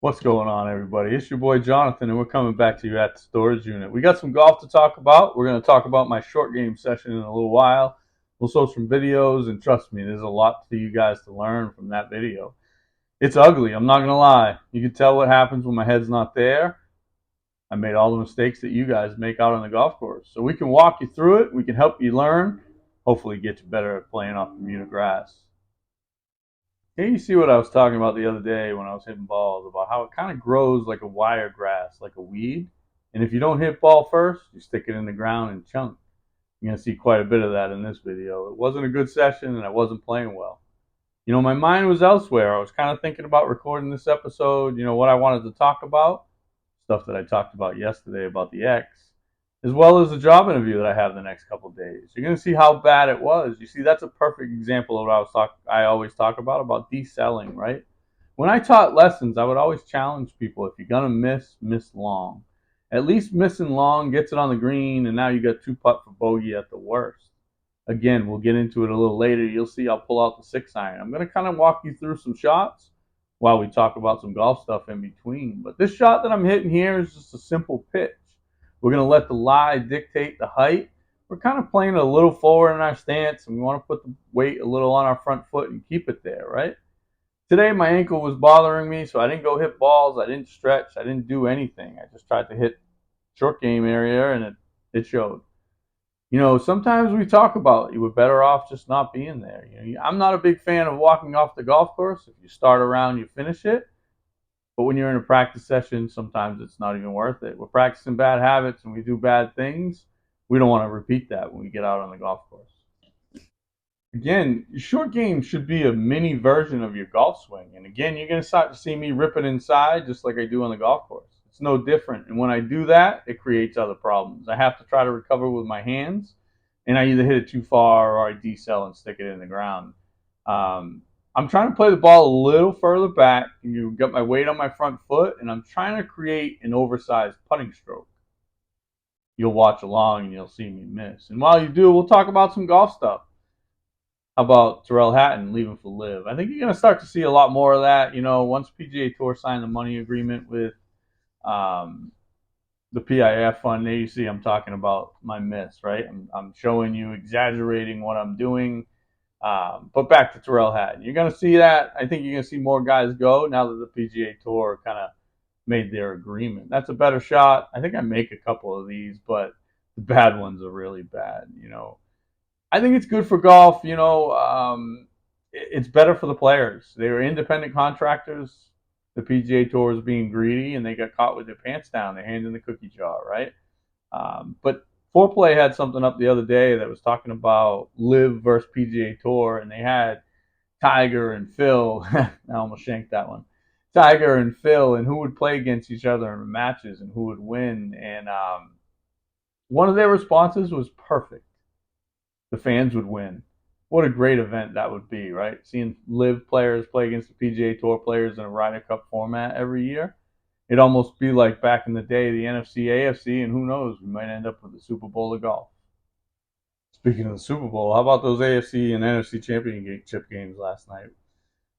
What's going on, everybody? It's your boy Jonathan, and we're coming back to you at the storage unit. We got some golf to talk about. We're going to talk about my short game session in a little while. We'll show some videos, and trust me, there's a lot for you guys to learn from that video. It's ugly, I'm not going to lie. You can tell what happens when my head's not there. I made all the mistakes that you guys make out on the golf course. So we can walk you through it, we can help you learn, hopefully get you better at playing off Bermuda grass. Hey, you see what I was talking about the other day when I was hitting balls about how it kind of grows like a wiregrass, like a weed. And if you don't hit ball first, you stick it in the ground and chunk. You're going to see quite a bit of that in this video. It wasn't a good session and I wasn't playing well. My mind was elsewhere. I was kind of thinking about recording this episode, what I wanted to talk about, stuff that I talked about yesterday about the X, as well as the job interview that I have the next couple of days. You're going to see how bad it was. You see, that's a perfect example of what I always talk about deselling, right? When I taught lessons, I would always challenge people: if you're going to miss long. At least missing long gets it on the green, and now you got two putt for bogey at the worst. Again, we'll get into it a little later. You'll see I'll pull out the 6-iron. I'm going to kind of walk you through some shots while we talk about some golf stuff in between. But this shot that I'm hitting here is just a simple pitch. We're going to let the lie dictate the height. We're kind of playing a little forward in our stance, and we want to put the weight a little on our front foot and keep it there, right? Today, my ankle was bothering me, so I didn't go hit balls. I didn't stretch. I didn't do anything. I just tried to hit short game area, and it showed. Sometimes we talk about you were better off just not being there. I'm not a big fan of walking off the golf course. If you start around, you finish it. But when you're in a practice session, sometimes it's not even worth it. We're practicing bad habits and we do bad things. We don't want to repeat that when we get out on the golf course. Again, your short game should be a mini version of your golf swing. And again, you're going to start to see me rip it inside just like I do on the golf course. It's no different. And when I do that, it creates other problems. I have to try to recover with my hands, and I either hit it too far or I decel and stick it in the ground. I'm trying to play the ball a little further back. You got my weight on my front foot, and I'm trying to create an oversized putting stroke. You'll watch along and you'll see me miss. And while you do, we'll talk about some golf stuff. How about Hatton leaving for Live? I think you're going to start to see a lot more of that. Once PGA Tour signed the money agreement with the PIF fund, there you see I'm talking about my miss, right? I'm showing you, exaggerating what I'm doing. But back to Hatton. You're going to see that. I think you're going to see more guys go now that the PGA Tour kind of made their agreement. That's a better shot. I think I make a couple of these, but the bad ones are really bad. I think it's good for golf. It's better for the players. They were independent contractors. The PGA Tour is being greedy, and they got caught with their pants down, their hand in the cookie jar, right? But Foreplay had something up the other day that was talking about Live versus PGA Tour, and they had Tiger and Phil. I almost shanked that one. Tiger and Phil, and who would play against each other in matches and who would win. And one of their responses was perfect. The fans would win. What a great event that would be, right? Seeing Live players play against the PGA Tour players in a Ryder Cup format every year. It'd almost be like back in the day, the NFC, AFC, and who knows, we might end up with the Super Bowl of golf. Speaking of the Super Bowl, how about those AFC and NFC championship games last night?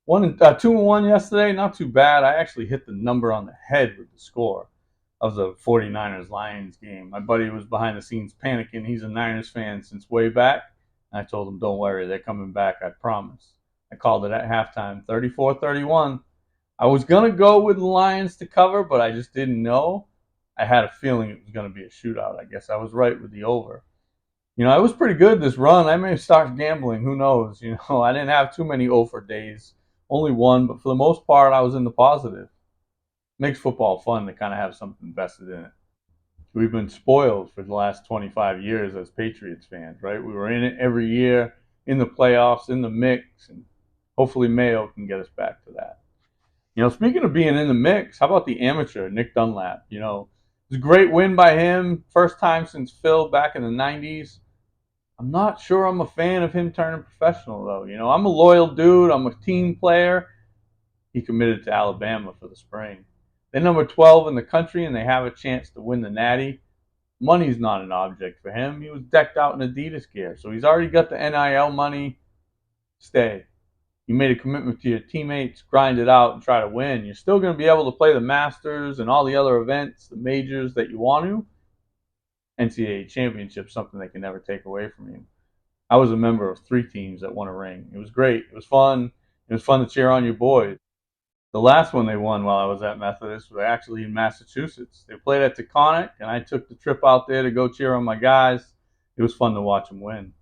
2-1 yesterday, not too bad. I actually hit the number on the head with the score. That was a 49ers Lions game. My buddy was behind the scenes panicking. He's a Niners fan since way back. And I told him, don't worry, they're coming back, I promise. I called it at halftime, 34-31. I was going to go with the Lions to cover, but I just didn't know. I had a feeling it was going to be a shootout. I guess I was right with the over. It was pretty good this run. I may start gambling. Who knows? I didn't have too many over days. Only one, but for the most part, I was in the positive. Makes football fun to kind of have something vested in it. We've been spoiled for the last 25 years as Patriots fans, right? We were in it every year, in the playoffs, in the mix, and hopefully Mayo can get us back to that. Speaking of being in the mix, how about the amateur, Nick Dunlap? It was a great win by him. First time since Phil back in the 90s. I'm not sure I'm a fan of him turning professional, though. I'm a loyal dude. I'm a team player. He committed to Alabama for the spring. They're number 12 in the country, and they have a chance to win the Natty. Money's not an object for him. He was decked out in Adidas gear, so he's already got the NIL money. Stay. you made a commitment to your teammates, grind it out, and try to win, you're still going to be able to play the Masters and all the other events, the majors that you want to. NCAA championship, something they can never take away from you. I was a member of 3 teams that won a ring. It was great. It was fun. It was fun to cheer on your boys. The last one they won while I was at Methodist was actually in Massachusetts. They played at Taconic, and I took the trip out there to go cheer on my guys. It was fun to watch them win.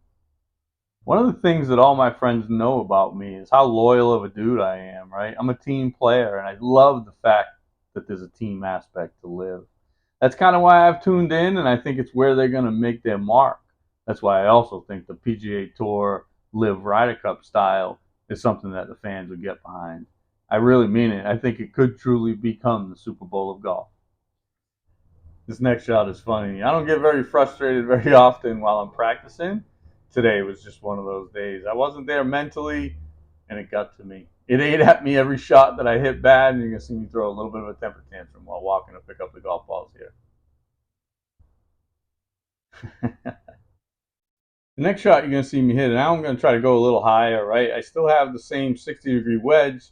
One of the things that all my friends know about me is how loyal of a dude I am, right? I'm a team player, and I love the fact that there's a team aspect to live. That's kind of why I've tuned in, and I think it's where they're going to make their mark. That's why I also think the PGA Tour Live Ryder Cup style is something that the fans would get behind. I really mean it. I think it could truly become the Super Bowl of golf. This next shot is funny. I don't get very frustrated very often while I'm practicing. Today was just one of those days. I wasn't there mentally, and it got to me. It ate at me every shot that I hit bad, and you're going to see me throw a little bit of a temper tantrum while walking to pick up the golf balls here. The next shot you're going to see me hit, and now I'm going to try to go a little higher, right? I still have the same 60-degree wedge.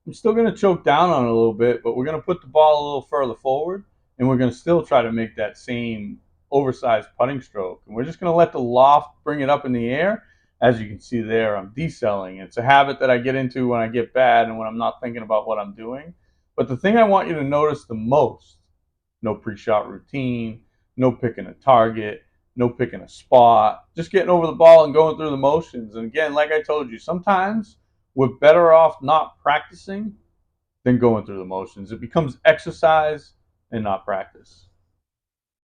I'm still going to choke down on it a little bit, but we're going to put the ball a little further forward, and we're going to still try to make that same oversized putting stroke. And we're just going to let the loft bring it up in the air. As you can see there, I'm decelling. It's a habit that I get into when I get bad and when I'm not thinking about what I'm doing. But the thing I want you to notice the most, no pre-shot routine, no picking a target, no picking a spot, just getting over the ball and going through the motions. And again, like I told you, sometimes we're better off not practicing than going through the motions. It becomes exercise and not practice.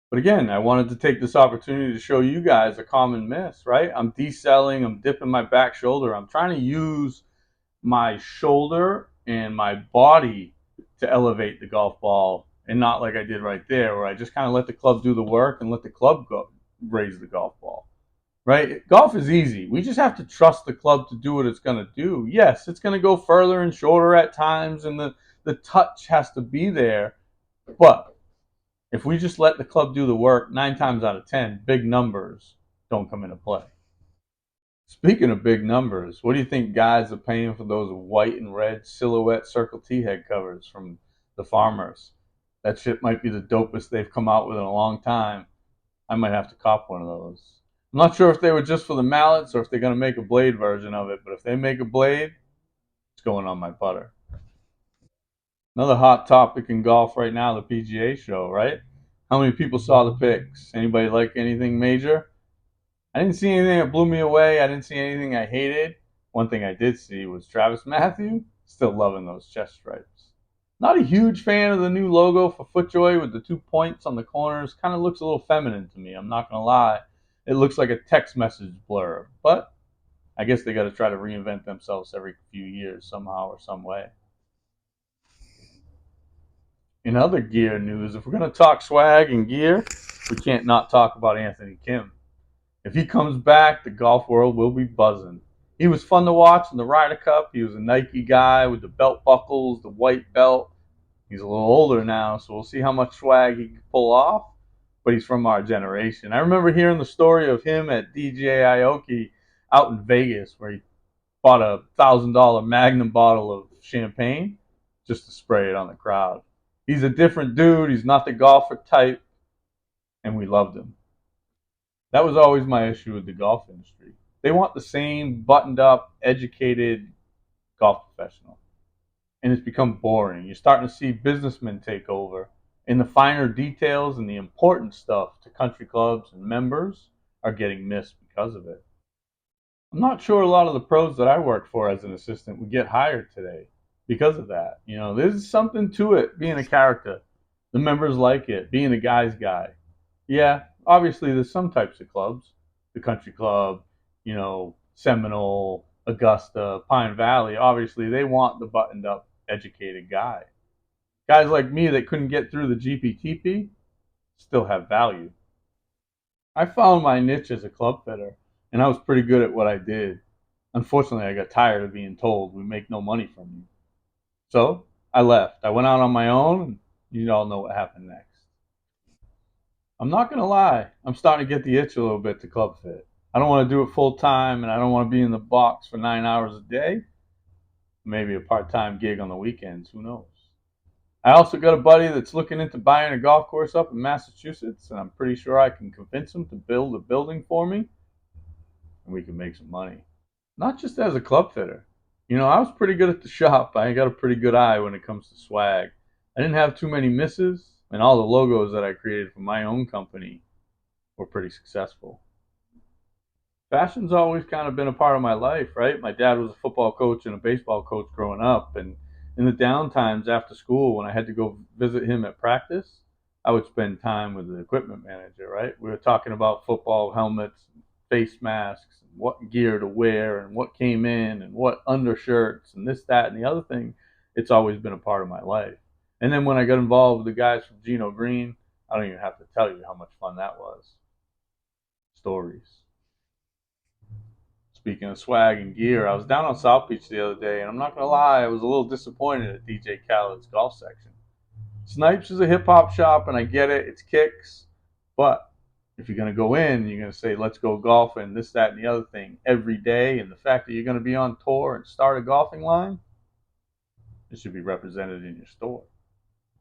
But again, I wanted to take this opportunity to show you guys a common miss, right? I'm decelling, I'm dipping my back shoulder. I'm trying to use my shoulder and my body to elevate the golf ball, and not like I did right there, where I just kind of let the club do the work and let the club go raise the golf ball. Right? Golf is easy. We just have to trust the club to do what it's going to do. Yes, it's going to go further and shorter at times, and the touch has to be there. But if we just let the club do the work, 9 times out of 10, big numbers don't come into play. Speaking of big numbers, what do you think guys are paying for those white and red silhouette Circle T head covers from the farmers? That shit might be the dopest they've come out with in a long time. I might have to cop one of those. I'm not sure if they were just for the mallets or if they're going to make a blade version of it, but if they make a blade, it's going on my putter. Another hot topic in golf right now, the PGA show, right? How many people saw the picks? Anybody like anything major? I didn't see anything that blew me away. I didn't see anything I hated. One thing I did see was Travis Matthew still loving those chest stripes. Not a huge fan of the new logo for FootJoy with the 2 points on the corners. Kind of looks a little feminine to me, I'm not going to lie. It looks like a text message blur, but I guess they got to try to reinvent themselves every few years somehow or some way. In other gear news, if we're going to talk swag and gear, we can't not talk about Anthony Kim. If he comes back, the golf world will be buzzing. He was fun to watch in the Ryder Cup. He was a Nike guy with the belt buckles, the white belt. He's a little older now, so we'll see how much swag he can pull off. But he's from our generation. I remember hearing the story of him at DJ Aoki out in Vegas, where he bought a $1,000 Magnum bottle of champagne just to spray it on the crowd. He's a different dude. He's not the golfer type, and we loved him. That was always my issue with the golf industry. They want the same buttoned up, educated golf professional. And it's become boring. You're starting to see businessmen take over. And the finer details and the important stuff to country clubs and members are getting missed because of it. I'm not sure a lot of the pros that I worked for as an assistant would get hired today because of that. You know, there's something to it being a character. The members like it, being a guy's guy. Yeah, obviously there's some types of clubs, the country club, Seminole, Augusta, Pine Valley. Obviously they want the buttoned up, educated guy. Guys like me that couldn't get through the GPTP still have value. I found my niche as a club fitter, and I was pretty good at what I did. Unfortunately, I got tired of being told we make no money from you. So I left. I went out on my own, and you all know what happened next. I'm not going to lie, I'm starting to get the itch a little bit to club fit. I don't want to do it full time, and I don't want to be in the box for 9 hours a day. Maybe a part-time gig on the weekends. Who knows? I also got a buddy that's looking into buying a golf course up in Massachusetts, and I'm pretty sure I can convince him to build a building for me, and we can make some money. Not just as a club fitter. I was pretty good at the shop. I got a pretty good eye when it comes to swag. I didn't have too many misses, and all the logos that I created for my own company were pretty successful. Fashion's always kind of been a part of my life, right? My dad was a football coach and a baseball coach growing up, and in the down times after school when I had to go visit him at practice, I would spend time with the equipment manager, right? We were talking about football helmets, face masks, and what gear to wear and what came in and what undershirts and this, that, and the other thing. It's always been a part of my life. And then when I got involved with the guys from Geno Green, I don't even have to tell you how much fun that was. Stories. Speaking of swag and gear, I was down on South Beach the other day, and I'm not gonna lie, I was a little disappointed at DJ Khaled's golf section. Snipes is a hip hop shop, and I get it, it's kicks, but if you're gonna go in, you're gonna say, "Let's go golfing," this, that, and the other thing every day, and the fact that you're gonna be on tour and start a golfing line, it should be represented in your store.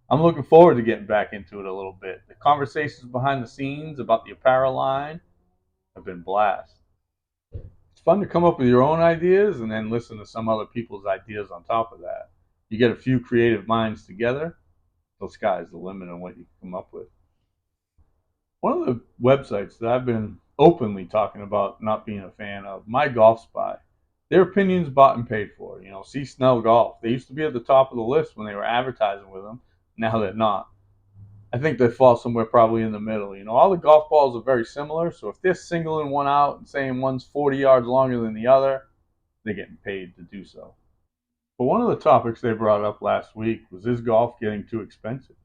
I'm looking forward to getting back into it a little bit. The conversations behind the scenes about the apparel line have been blast. It's fun to come up with your own ideas and then listen to some other people's ideas on top of that. You get a few creative minds together, the sky's the limit on what you can come up with. One of the websites that I've been openly talking about not being a fan of, My Golf Spy, their opinions bought and paid for. See Snell Golf. They used to be at the top of the list when they were advertising with them. Now they're not. I think they fall somewhere probably in the middle. All the golf balls are very similar, so if they're singling one out and saying one's 40 yards longer than the other, they're getting paid to do so. But one of the topics they brought up last week was, is golf getting too expensive?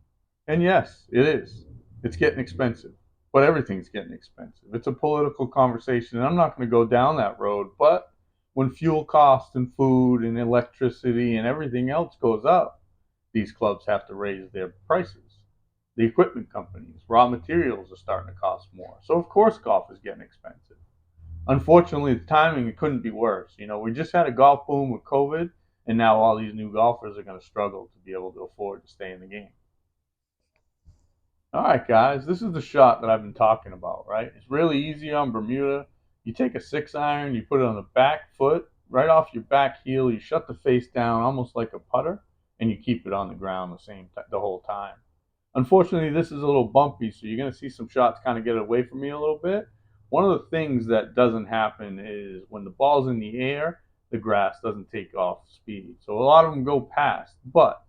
And yes, it is. It's getting expensive. But everything's getting expensive. It's a political conversation, and I'm not going to go down that road. But when fuel costs and food and electricity and everything else goes up, these clubs have to raise their prices. The equipment companies, raw materials are starting to cost more. So, of course, golf is getting expensive. Unfortunately, the timing, it couldn't be worse. We just had a golf boom with COVID, and now all these new golfers are going to struggle to be able to afford to stay in the game. All right, guys, this is the shot that I've been talking about, right? It's really easy on Bermuda. You take a 6-iron, you put it on the back foot, right off your back heel, you shut the face down almost like a putter, and you keep it on the ground the whole time. Unfortunately, this is a little bumpy, so you're going to see some shots kind of get away from me a little bit. One of the things that doesn't happen is when the ball's in the air, the grass doesn't take off speed. So a lot of them go past, but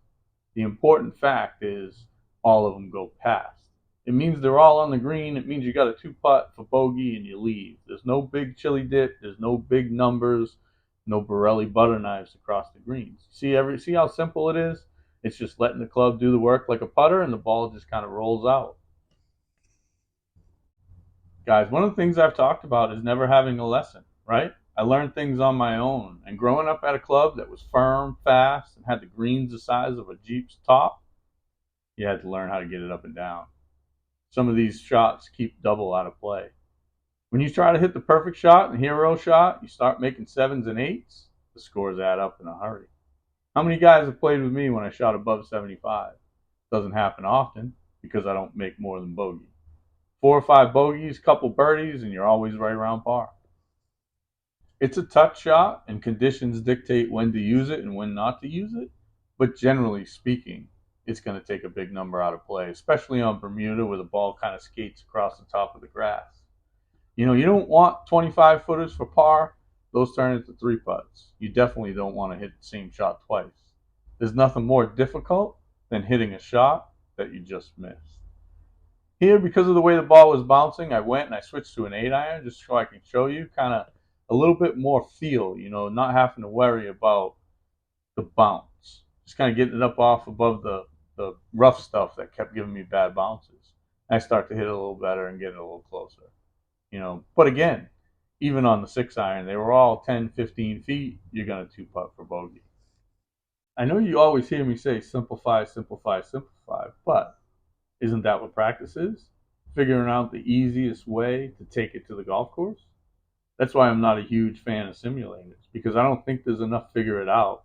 the important fact is all of them go past. It means they're all on the green. It means you got a 2-putt for bogey and you leave. There's no big chili dip. There's no big numbers, no Borelli butter knives across the greens. See how simple it is? It's just letting the club do the work like a putter, and the ball just kind of rolls out. Guys, one of the things I've talked about is never having a lesson, right? I learned things on my own. And growing up at a club that was firm, fast, and had the greens the size of a Jeep's top, you had to learn how to get it up and down. Some of these shots keep double out of play. When you try to hit the perfect shot and hero shot, you start making 7s and 8s, the scores add up in a hurry. How many guys have played with me when I shot above 75? Doesn't happen often because I don't make more than bogey. 4 or 5 bogeys, couple birdies, and you're always right around par. It's a touch shot, and conditions dictate when to use it and when not to use it. But generally speaking, it's going to take a big number out of play, especially on Bermuda where the ball kind of skates across the top of the grass. You don't want 25 footers for par. Those turn into 3-putts. You definitely don't want to hit the same shot twice. There's nothing more difficult than hitting a shot that you just missed. Here, because of the way the ball was bouncing, I went and I switched to an 8-iron just so I can show you kind of a little bit more feel, not having to worry about the bounce. Just kind of getting it up off above the rough stuff that kept giving me bad bounces. I start to hit it a little better and get it a little closer. But again, even on the 6-iron, they were all 10, 15 feet. You're going to 2-putt for bogey. I know you always hear me say simplify, simplify, simplify, but isn't that what practice is? Figuring out the easiest way to take it to the golf course? That's why I'm not a huge fan of simulators, because I don't think there's enough figure it out.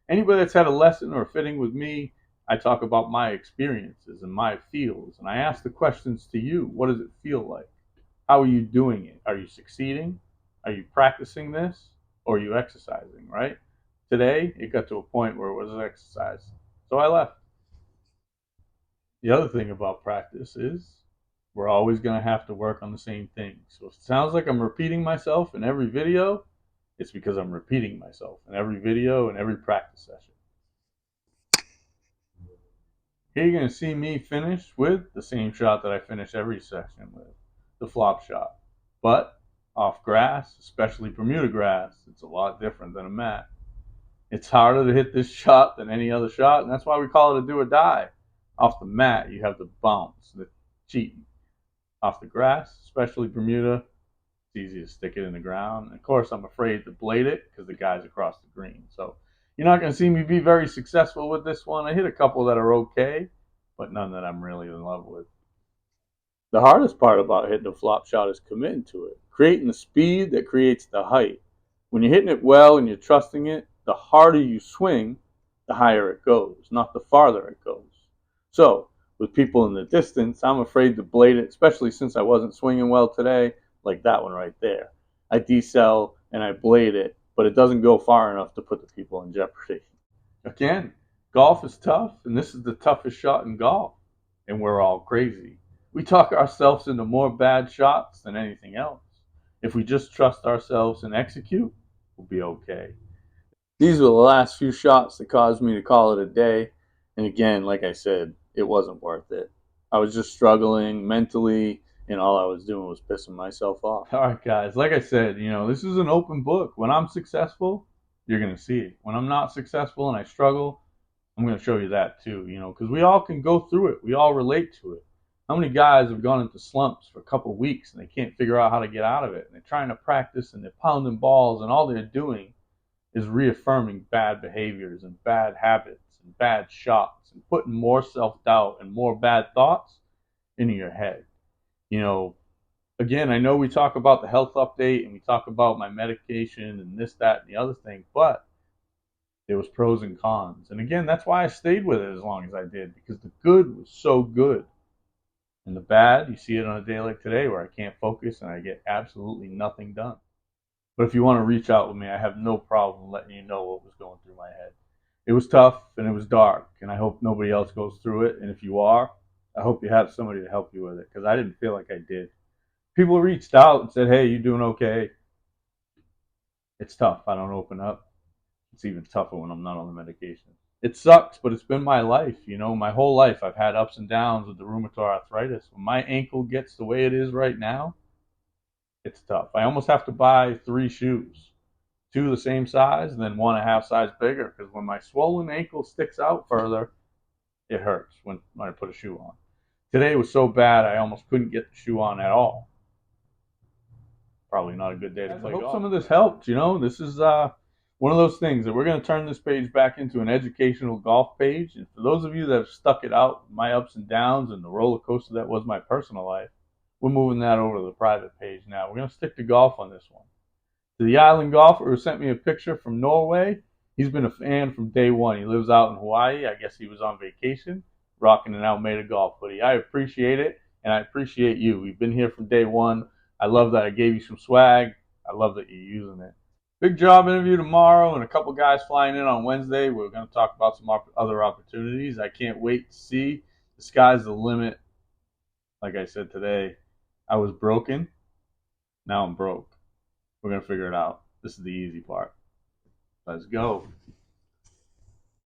Anybody that's had a lesson or fitting with me, I talk about my experiences and my feels, and I ask the questions to you. What does it feel like? How are you doing it? Are you succeeding? Are you practicing this? Or are you exercising, right? Today, it got to a point where it was exercise. So I left. The other thing about practice is we're always going to have to work on the same thing. So if it sounds like I'm repeating myself in every video, it's because I'm repeating myself in every video and every practice session. Here you're going to see me finish with the same shot that I finish every session with, the flop shot. But off grass, especially Bermuda grass, it's a lot different than a mat. It's harder to hit this shot than any other shot, and that's why we call it a do or die. Off the mat, you have the bounce, the cheating. Off the grass, especially Bermuda, it's easy to stick it in the ground. And of course, I'm afraid to blade it because the guy's across the green. So you're not going to see me be very successful with this one. I hit a couple that are okay, but none that I'm really in love with. The hardest part about hitting a flop shot is committing to it, creating the speed that creates the height. When you're hitting it well and you're trusting it, the harder you swing, the higher it goes, not the farther it goes. So, with people in the distance, I'm afraid to blade it, especially since I wasn't swinging well today, like that one right there. I decel and I blade it, but it doesn't go far enough to put the people in jeopardy. Again, golf is tough, and this is the toughest shot in golf, and we're all crazy. We talk ourselves into more bad shots than anything else. If we just trust ourselves and execute, we'll be okay. These were the last few shots that caused me to call it a day. And again, like I said, it wasn't worth it. I was just struggling mentally, and all I was doing was pissing myself off. All right, guys, like I said, this is an open book. When I'm successful, you're going to see it. When I'm not successful and I struggle, I'm going to show you that too, because we all can go through it. We all relate to it. How many guys have gone into slumps for a couple of weeks and they can't figure out how to get out of it? And they're trying to practice and they're pounding balls, and all they're doing is reaffirming bad behaviors and bad habits and bad shots and putting more self-doubt and more bad thoughts into your head. Again, I know we talk about the health update and we talk about my medication and this, that, and the other thing, but there was pros and cons. And again, that's why I stayed with it as long as I did, because the good was so good. And the bad, you see it on a day like today where I can't focus and I get absolutely nothing done. But if you want to reach out with me, I have no problem letting you know what was going through my head. It was tough and it was dark, and I hope nobody else goes through it. And if you are, I hope you have somebody to help you with it, because I didn't feel like I did. People reached out and said, hey, you doing okay? It's tough. I don't open up. It's even tougher when I'm not on the medication. It sucks, but it's been my life. My whole life I've had ups and downs with the rheumatoid arthritis. When my ankle gets the way it is right now, it's tough. I almost have to buy 3 shoes, 2 the same size and then 1 a half size bigger, because when my swollen ankle sticks out further, it hurts when I put a shoe on. Today was so bad I almost couldn't get the shoe on at all. Probably not a good day to play golf. I hope some of this helped. This is one of those things that we're going to turn this page back into an educational golf page. And for those of you that have stuck it out, my ups and downs and the roller coaster that was my personal life, we're moving that over to the private page now. We're going to stick to golf on this one. To the island golfer who sent me a picture from Norway, he's been a fan from day one. He lives out in Hawaii. I guess he was on vacation, rocking an Almeida golf hoodie. I appreciate it, and I appreciate you. We've been here from day one. I love that I gave you some swag. I love that you're using it. Big job interview tomorrow, and a couple guys flying in on Wednesday. We're going to talk about some other opportunities. I can't wait to see. The sky's the limit. Like I said today, I was broken. Now I'm broke. We're going to figure it out. This is the easy part. Let's go.